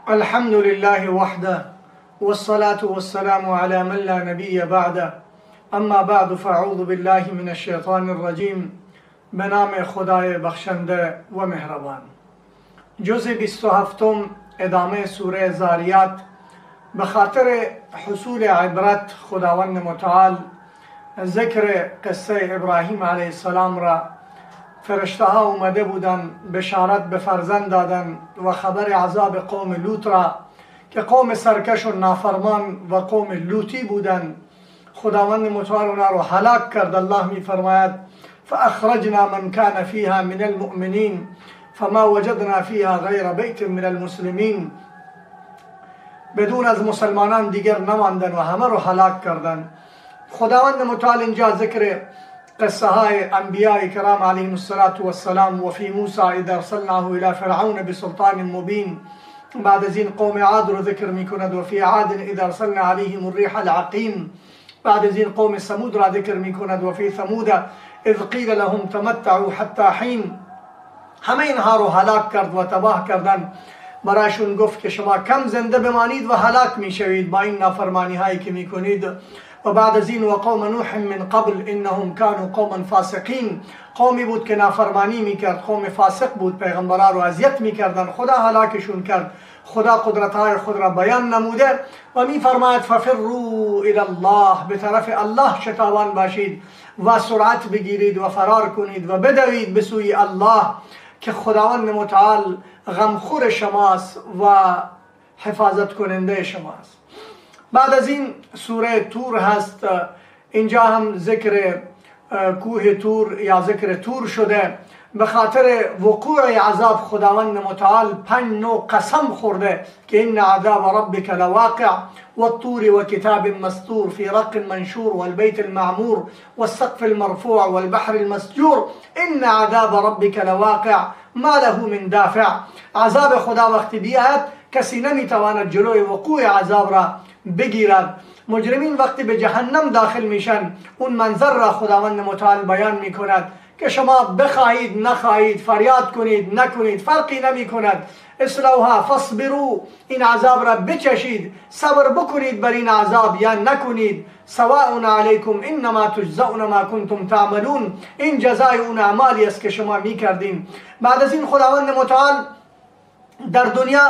الحمد لله وحده والصلاة والسلام على من لا نبي بعده اما بعد فاعوذ بالله من الشیطان الرجیم. به نام خدای بخشنده و مهربان. جزء 27 ادامه سوره ذاریات. به خاطر حصول عبرت خداوند متعال ذکر قصه ابراهیم علیه السلام را فرشته ها اومده بودن بشارت به فرزند دادن و خبر عذاب قوم لوط را که قوم سرکش و نافرمان و قوم لوطی بودن. خداوند متعال اونا رو هلاک کرد. الله می فرماید فاخرجنا من كان فيها من المؤمنين فما وجدنا فيها غير بيت من المسلمين. بدون از مسلمانان دیگر نماندن و همه رو هلاک کردن. خداوند متعال اینجا ذکر قصه های انبیاء کرام علیهم السلام و فی موسی اذا ارسلناه الى فرعون بسلطان مبین. بعد از این قوم عاد رو ذکر میکند و فی عاد اذا ارسلنا علیهم الريح العقیم. بعد از این قوم ثمود را ذکر میکند و فی ثمود اذ قیل لهم تمتعوا حتی حین. همه اینها رو هلاک کرد و تباه کردن. برایشون گفت که شما کم زنده بمانید و هلاک میشوید با این نافرمانی هایی که میکنید. و بعد از این و قوم نوح من قبل انهم كانوا قوما فاسقین. قومی بود که نافرمانی میکرد، قوم فاسق بود، پیغمبران رو اذیت میکردن. خدا هلاکشون کرد. خدا قدرت‌های خود را بیان نموده و میفرماید ففروا الی الله، به طرف الله شتابان باشید و سرعت بگیرید و فرار کنید و بدوید به سوی الله که خداوند متعال غمخور شماست و حفاظت کننده شماست. بعد از این سوره تور هست. اینجا هم ذکر کوه تور یا ذکر تور شده. به خاطر وقوع عذاب خداوند متعال 5 نوع قسم خورده که ان عذاب ربک لواقع والطور وكتاب مسطور في رق منشور والبيت المعمور والسقف المرفوع والبحر المسجور ان عذاب ربك لواقع ما له من دافع. عذاب خدا وقتی بیاید کسی نمیتواند جلوی وقوع عذاب را بگیرد. مجرمین وقتی به جهنم داخل میشن اون منظر را خداوند متعال بیان میکند که شما بخواهید نخواهید، فریاد کنید نکنید، فرقی نمی کند. اصلوها فاصبروا، این عذاب را بچشید، صبر بکنید بر این عذاب یا نکنید. سواء علیکم انما تجزون ما کنتم تعملون، این جزای اون اعمالی است که شما میکردین. بعد از این خداوند متعال در دنیا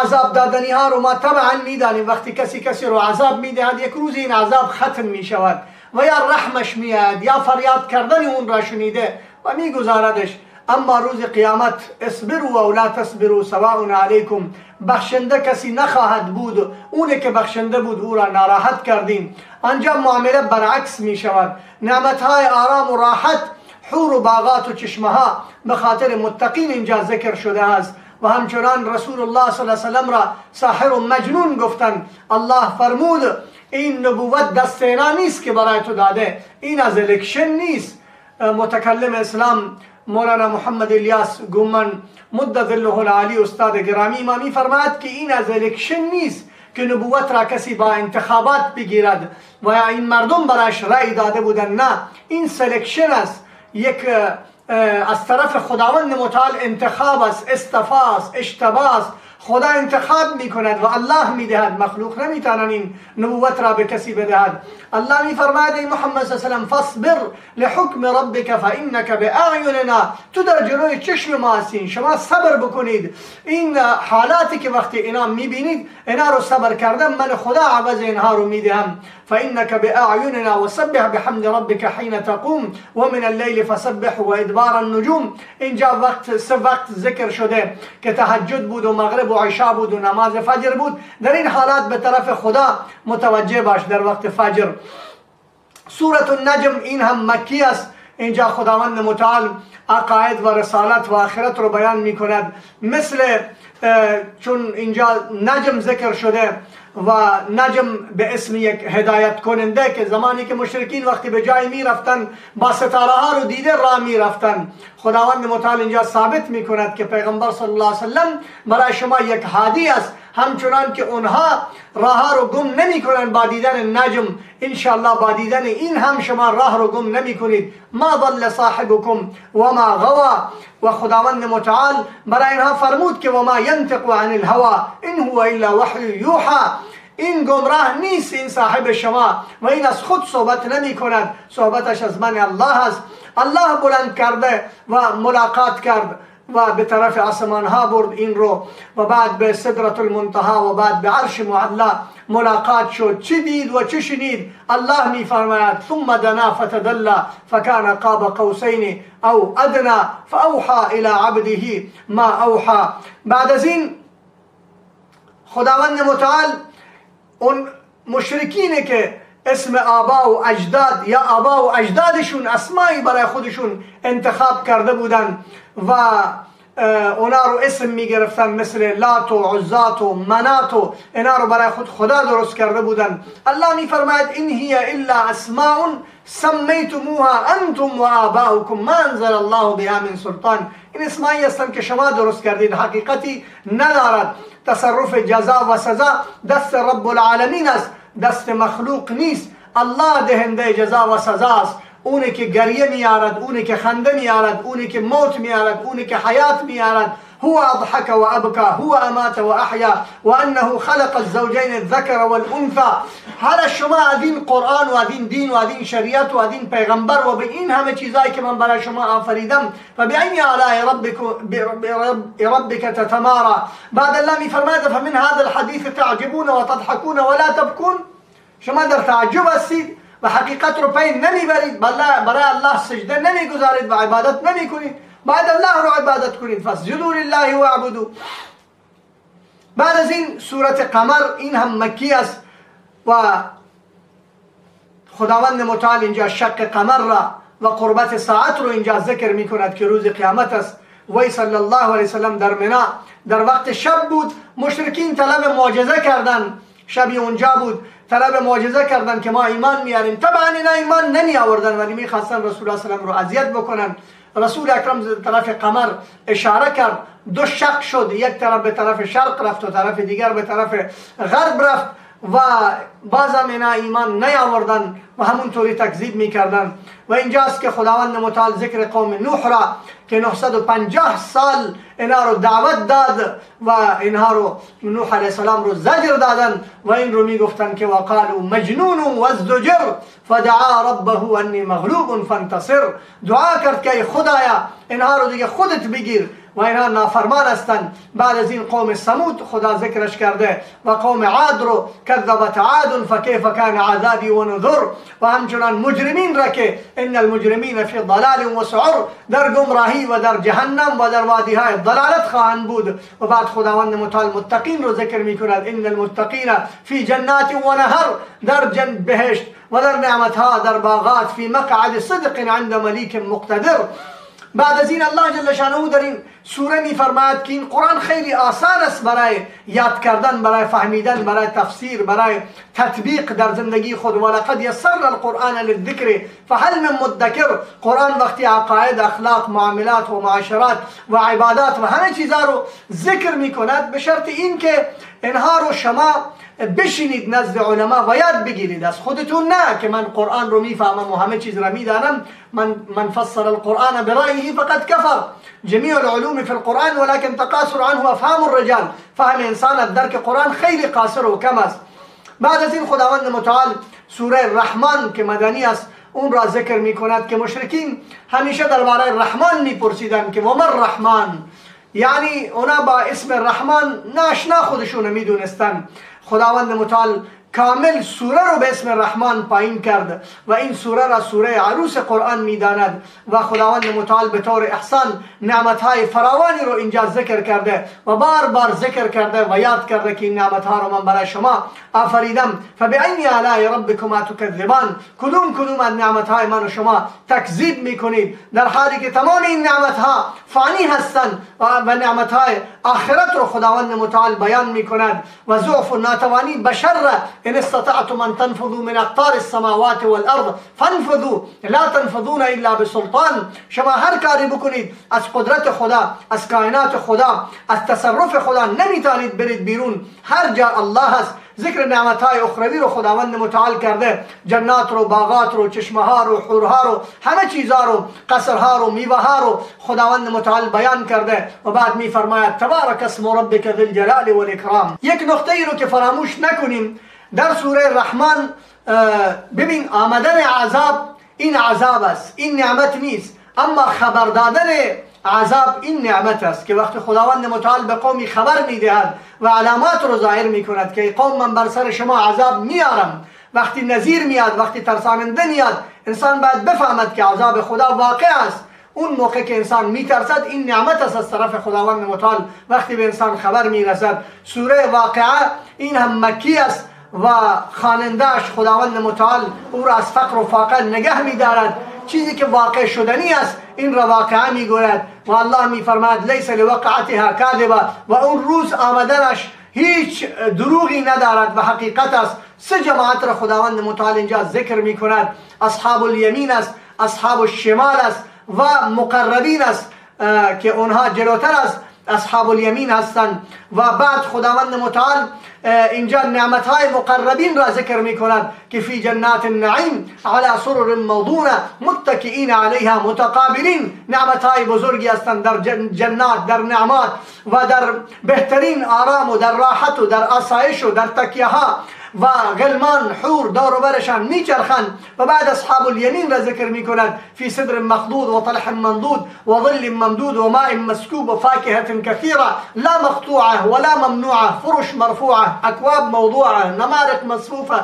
عذاب دادنی ها رو ما طبعا میدانیم. وقتی کسی رو عذاب میدهد یک روز این عذاب ختم میشود و یا رحمش میاد یا فریاد کردن اون را شنیده و میگذاردش. اما روز قیامت اصبروا و لا تصبروا سواء علیکم، بخشنده کسی نخواهد بود. اونه که بخشنده بود او را ناراحت کردیم. آنجا معامله برعکس میشود. نعمتهای آرام و راحت، حور و باغات و چشمه ها به خاطر متقین اینجا ذکر شده است. و همچنان رسول الله صلی الله علیه وسلم را ساحر و مجنون گفتن. الله فرمود این نبوت دست اینا نیست که برای تو داده، این از الکشن نیست. متکلم اسلام مولانا محمد الیاس گومن مد ظله العالی استاد گرامی ما میفرماید که این از الکشن نیست که نبوت را کسی با انتخابات بگیرد و یا این مردم برایش رأی داده بودن. نه، این سلکشن است، یک از طرف خداوند متعال انتخاب است، اصطفا است، اشتباه است. خدا انتخاب می کند و الله می دهد. مخلوق نمیتواند این نبوت را به کسی بدهد. الله می فرماید ای محمد صلی الله علیه و سلم فاصبر لحکم ربک فانک باعیننا، تو در جلوی چشم ما هستین، شما صبر بکنید. این حالاتی که وقتی اینا می بینید اینا رو صبر کردن من خدا عوض اینها رو می دهم. فانک باعیننا وسبح بحمد ربک حین تقوم ومن الليل فسبح وادبار النجوم. اینجا سه وقت ذکر شده که تهجد بود و مغرب و عشاء بود و نماز فجر بود. در این حالات به طرف خدا متوجه باش در وقت فجر. سورة النجم این هم مکی است. اینجا خداوند متعال عقاید و رسالت و آخرت رو بیان می کند. مثل چون اینجا نجم ذکر شده و نجم به اسم یک هدایت کننده که زمانی که مشرکین وقتی به جای می رفتن با ستاره ها رو دیده راه می رفتن، خداوند متعال اینجا ثابت می کند که پیغمبر صلی الله علیه و سلم برای شما یک هادی است. همچنان که اونها راه رو گم نمی کنند با دیدن نجم، انشاءالله با دیدن این هم شما راه رو گم نمی کنید. ما ضل صاحبکم و ما غوا. و خداوند متعال برای اینها فرمود که و ما ینطق عن الهوا ان هو الا وحی یوحى. این گمراه نیست این صاحب شما و این از خود صحبت نمی کند، صحبتش از من الله است. الله بلند کرده و ملاقات کرد و به طرف آسمان ها برد این رو و بعد به سدرة المنتهى و بعد به عرش معلا ملاقات شد. چی دید و چی شنید؟ الله می فرماید ثم دنا فتدلى فكان قاب قوسین او ادنى فاوحى الى عبده ما اوحى. بعد از این خداوند متعال اون مشرکینه که اسم آبا و اجداد یا آبا و اجدادشون اسمایی برای خودشون انتخاب کرده بودن و اونا رو اسم می گرفتن، مثل لات و عزات و منات و اینا رو برای خود خدا درست کرده بودن. الله می فرماید این هی الا اسماء سمیتموها انتم و آباؤکم ما انزل الله بها من سلطان. این اسمایی هستند که شما درست کردید، حقیقتی ندارد. تصرف جزا و سزا دست رب العالمین است، دست مخلوق نیست. الله دهنده جزا و سزا است. اونی که گریه میارد، اونی که خنده میارد، اونی که موت میارد، اونی که حیات میارد. هو اضحك و ابکا، هو امات و احیا و انه خلق الزوجین الذکر والانثى. حالا شما از این قرآن و از این دین و از این شریعت و از این پیغمبر و به این همه چیزایی که من برای شما آفریدم فبأي آلاء ربك تتمارى. بعد الله میفرماید فمن هذا الحديث تعجبون و تضحكون ولا تبكون. شما در تعجب هستید و حقیقت رو پی نمیبرید، برای الله سجده نمیگذارید و عبادت نمیکنید. بعد الله رو عبادت کنید. فاسجدوا لله واعبدوا. بعد از این سورت قمر، این هم مکی است و خداوند متعال اینجا شق قمر را و قربت ساعت رو اینجا ذکر می کند که روز قیامت است. وی صلی الله علیه وسلم در منا در وقت شب بود. مشرکین طلب معجزه کردن، شبی اونجا بود، طلب معجزه کردن که ما ایمان میاریم. طبعا اینا ایمان نمی آوردن ولی میخواستن رسول الله صلی الله علیه و رو اذیت بکنن. رسول اکرم طرف قمر اشاره کرد، دو شق شد، یک طرف به طرف شرق رفت و طرف دیگر به طرف غرب رفت و بعضا اینا ایمان نیاوردن و همونطوری تکذیب میکردن. و اینجاست که خداوند متعال ذکر قوم نوح را که 950 سال اینا رو دعوت داد و اینها رو نوح علیه السلام رو زجر دادن و این رو میگفتن که وقالوا مجنون وازدجر فدعا ربه انی مغلوب فانتصر. دعا کرد که خدایا اینها رو دیگه خودت بگیر و اینها نافرمان هستند. بعد از این قوم ثمود خدا ذکرش کرده و قوم عاد رو کذبت عاد فکیف کان عذابی و نذر. و همچنان مجرمین را که ان المجرمین فی ضلال و سعر، در گمراهی و در جهنم و در وادی های ضلالت خواهند بود. و بعد خداوند متعال متقین رو ذکر می کند ان المتقین فی جنات و نهر، در بهشت و در نعمتها در باغات، فی مقعد صدق عند ملیک مقتدر. بعد از این الله جل شانه در این سوره می فرماید که این قرآن خیلی آسان است برای یاد کردن، برای فهمیدن، برای تفسیر، برای تطبیق در زندگی خود. ولقد یسرنا القرآن للذکر فهل من مدکر. قرآن وقتی عقاید، اخلاق، معاملات و معاشرات و عبادات و همه چیزا رو ذکر می کند به شرط این که اینها رو شما بشینید نزد علما و یاد بگیرید، از خودتون نه که من قرآن رو میفهمم و همه چیز رو میدانم. من فسر القرآن برأيه فقد كفر. جميع العلوم في القرآن ولكن تقاصر عنه افهام الرجال. فهم انسان از درک قرآن خیلی قاصر و کم است. بعد از این خداوند متعال سوره رحمان که مدنی است اون را ذکر می کند که مشرکین همیشه درباره رحمان میپرسیدن که وما الرحمن، یعنی اونا با اسم رحمان ناشنا خودشون میدونستن. خداوند متعال کامل سوره رو به اسم رحمان پایین کرد و این سوره را سوره عروس قرآن میداند و خداوند متعال به طور احسان نعمتهای فراوانی رو اینجا ذکر کرده و بار بار ذکر کرده و یاد کرده که این نعمتها رو من برای شما آفریدم. فبأي آلاء ربكما تكذبان. کدوم از نعمتهای من و شما تکذیب میکنید، در حالی که تمام این نعمتها فانی هستند و نعمتهای آخرت رو خداوند متعال بیان میکند. و ضعف ناتوانی بشر را ان استطعتم ان تنفذوا من اقطار السماوات والارض فانفذوا لا تنفذون الا بسلطان. شما هر کاری بکنید از قدرت خدا، از کائنات خدا، از تصرف خدا نمیتونید برید بیرون. هر جا الله هست. ذکر نعمتهای اخروی رو خداوند متعال کرده، جنات رو، باغات رو، چشمه ها رو، حورها رو، همه چیزها رو، قصرها رو، میوه ها رو خداوند متعال بیان کرده و بعد می فرماید تبارک اسم ربک ذی الجلال والاکرام. یک نقطه ای رو که فراموش نکنیم در سوره رحمان، ببین آمدن عذاب این عذاب است، این نعمت نیست، اما خبر دادن عذاب این نعمت است که وقتی خداوند متعال به قومی خبر میدهد و علامات رو ظاهر میکند که ای قوم من بر سر شما عذاب میارم، وقتی نذیر میاد، وقتی ترساننده میاد، انسان باید بفهمد که عذاب خدا واقع است. اون موقع که انسان میترسد این نعمت است از طرف خداوند متعال وقتی به انسان خبر میرسد. سوره واقعه این هم مکی است و خواننده‌اش خداوند متعال او را از فقر و فاقه نگه میدارد. چیزی که واقع شدنی است این را واقعه میگوید و الله میفرماید لیس لوقعتها کاذبه، و اون روز آمدنش هیچ دروغی ندارد و حقیقت است. سه جماعت را خداوند متعال اینجا ذکر میکند، اصحاب الیمین است، اصحاب الشمال است و مقربین است که اونها جلوتر از اصحاب الیمین هستند. و بعد خداوند متعال اینجا نعمتهای مقربین را ذکر می کند که فی جنات النعیم علی سرر موضونه متکئین علیها متقابلین. نعمتهای بزرگی هستند در جنات، در نعمات و در بهترین آرام و در راحت و در آسایش و در تکیه ها و غلمان حور دور و برشان میچرخند. و بعد اصحاب الیمین را ذکر می کند فی صدر مخضود و طلح منضود و ظل ممدود و ماء مسکوب و فاکهة کثیره لا مقطوعه ولا ممنوعه فرش مرفوعه اکواب موضوعه نمارق مصفوفه.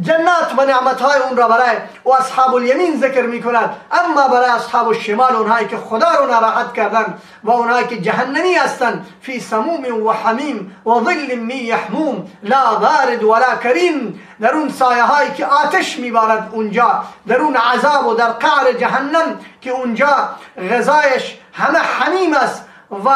جنات و نعمتهای اون را برای و اصحاب الیمین ذکر می کند. اما برای اصحاب الشمال، اونهایی که خدا رو ناراحت کردن و اونهایی که جهنمی هستند، فی سموم و حمیم و ظل من یحموم لا بارد ولا کریم، در اون سایه هایی که آتش میبارد اونجا، در اون عذاب و در قعر جهنم که اونجا غذایش همه حمیم است و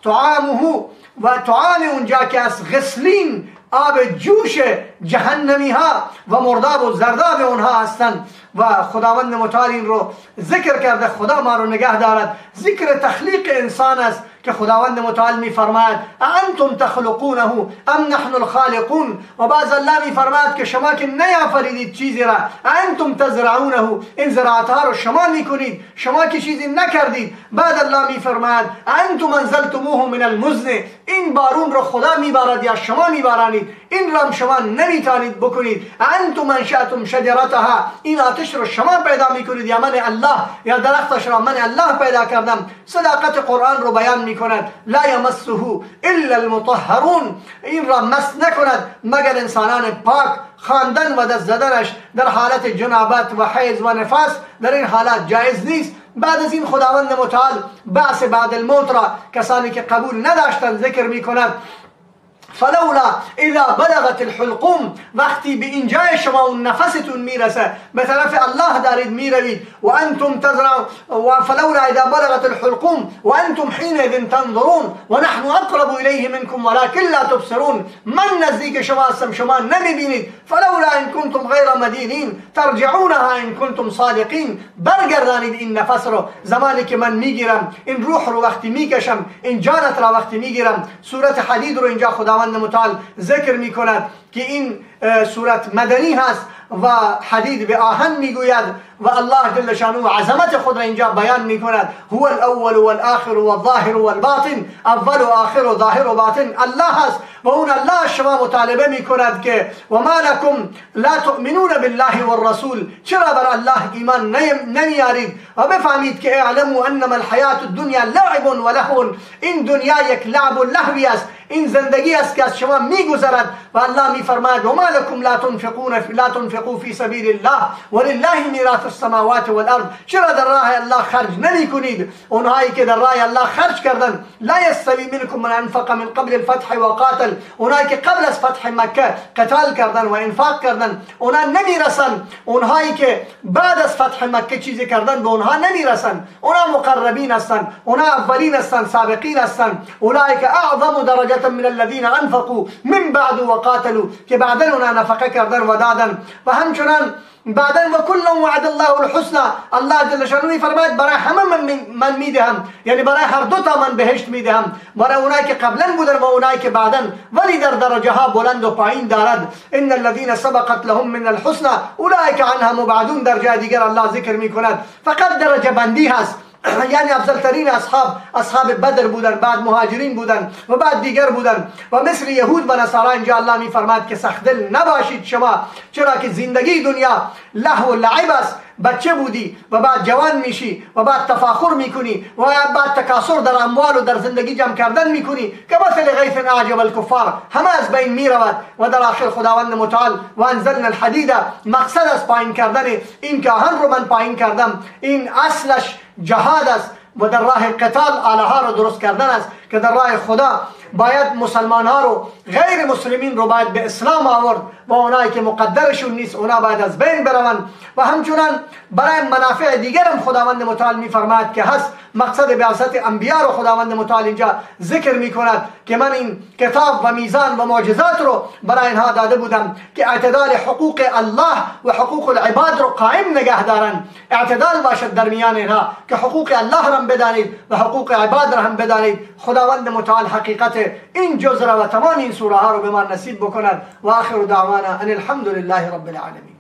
طعامه و طعام اونجا که از غسلین آب جوش جهنمی ها و مرداب و زرداب اونها هستند. و خداوند متعال این رو ذکر کرده، خدا ما رو نگه دارد. ذکر تخلیق انسان است که خداوند متعال می فرماید انتم تخلقونه ام نحن الخالقون. و بعض الله می فرماید که شما که نیافریدید چیزی را، انتم تزرعونه، این زراعتها رو شما می کنید، شما که چیزی نکردید. بعد الله می فرماید انتم انزلتموه من المزن، این بارون رو خدا می بارد یا شما می بارانید، این را شما نمیتونید بکنید. انتم انشأتم شجرتها، این آتش رو شما پیدا میکنید یا من الله، یا درختش را من الله پیدا کردم. صداقت قرآن رو بیان میکند لا یمسه الا المطهرون، این را مس نکند مگر انسانان پاک. خواندن و دست زدنش در حالت جنابت و حیض و نفاس در این حالات جایز نیست. بعد از این خداوند متعال بعث بعد الموت را کسانی که قبول نداشتند ذکر میکند. فلولا اذا بلغت الحلقوم، وقتی به اینجای شما اون نفستون میرسه، به طرف الله دارید میروید. و انتم تزرعون و فلولا اذا بلغت الحلقوم و انتم حينئذ تنظرون و نحن اقرب الیه منکم ولكن لا تبصرون، من نزدیک شما هستم شما نمیبینید. فلولا ان کنتم غیر مدینین ترجعونها ان کنتم صادقین، برگردانید این نفس رو زمانی که من میگیرم، این روح رو وقتی میکشم، این جانت را وقتی میگیرم. سورت حدید رو اینجا خداوند متعال ذکر می کند که این سورت مدنی هست و حدید به آهن میگوید و الله جل شانه عظمت خود را اینجا بیان می کند. هو الاول والآخر والظاهر والباطن، اول و آخر و ظاهر و باطن الله هست و اون الله شما مطالبه می کند که و ما لکم لا تؤمنون بالله والرسول، چرا بر الله ایمان نمیارید و بفهمید که اعلموا انما الحیات الدنیا لعب و لهو، این دنیا یک لعب و لهوی است، این زندگی است که از شما میگذرد. و الله میفرماید و ما لکم لا تنفقوا فی سبیل الله ولله میراث السماوات والارض، چرا در راه الله خرج نمی کنید؟ اونهایی که در راه الله خرج کردن لا یستوی منکم من انفق من قبل الفتح و قاتل، اونهایی که قبل از فتح مکه قتال کردن و انفاق کردن اونا نمیرسن. اونهایی که بعد از فتح مکه چیزی کردن به اونها نمیرسن. اونا مقربین هستند، اونا اولین هستند، سابقین هستند. اولئک اعظم درجه من الذين انفقوا من بعد و قاتلوا که بعدا اونا نفقه کردن و دادن. و همچنان بعدا و کل وعد الله الحسنى، الله جل شانه فرماید برای همه من میدهم، یعنی برای هر دو تا من بهشت میدهم، برای اونایی که قبلا بودن و اونایی که بعدا، ولی در درجه ها بلند و پایین دارد. ان الذين سبقت لهم من الحسنى اولئک عنها مبعدون. در جای دیگر الله ذکر میکند فقط درجه بندی هست، یعنی افضل ترین اصحاب بدر بودن، بعد مهاجرین بودن و بعد دیگر بودن. و مثل یهود و نصارا اینجا الله میفرماید که سخت دل نباشید شما، چرا که زندگی دنیا لهو و لعب است. بچه بودی و بعد جوان میشی و بعد تفاخر میکنی و بعد تکاثر در اموال و در زندگی جمع کردن میکنی که مثل غیث اعجب الکفار، همه از بین میرود. و در آخر خداوند متعال و انزلنا الحدید، مقصد از پایین کردن این که آهن رو من پایین کردم، این اصلش جهاد است و در راه قتال آله ها رو درست کردن است که در راه خدا باید مسلمان ها رو، غیر مسلمین رو باید به اسلام آورد و اونایی که مقدرشون نیست اونا باید از بین بروند. و همچنان برای منافع دیگر هم خداوند متعال میفرماید که هست. مقصد بعثت انبیا رو خداوند متعال اینجا ذکر میکند که من این کتاب و میزان و معجزات رو برای اینها داده بودم که اعتدال حقوق الله و حقوق العباد رو قائم نگه دارن، اعتدال باشد در میان اینها که حقوق الله را هم بدانید و حقوق عباد را هم بدانید. خداوند متعال حقیقت این جزء و تمام این سوره ها رو به ما نصیب بکند. و آخر دعوانا ان الحمد لله رب العالمین.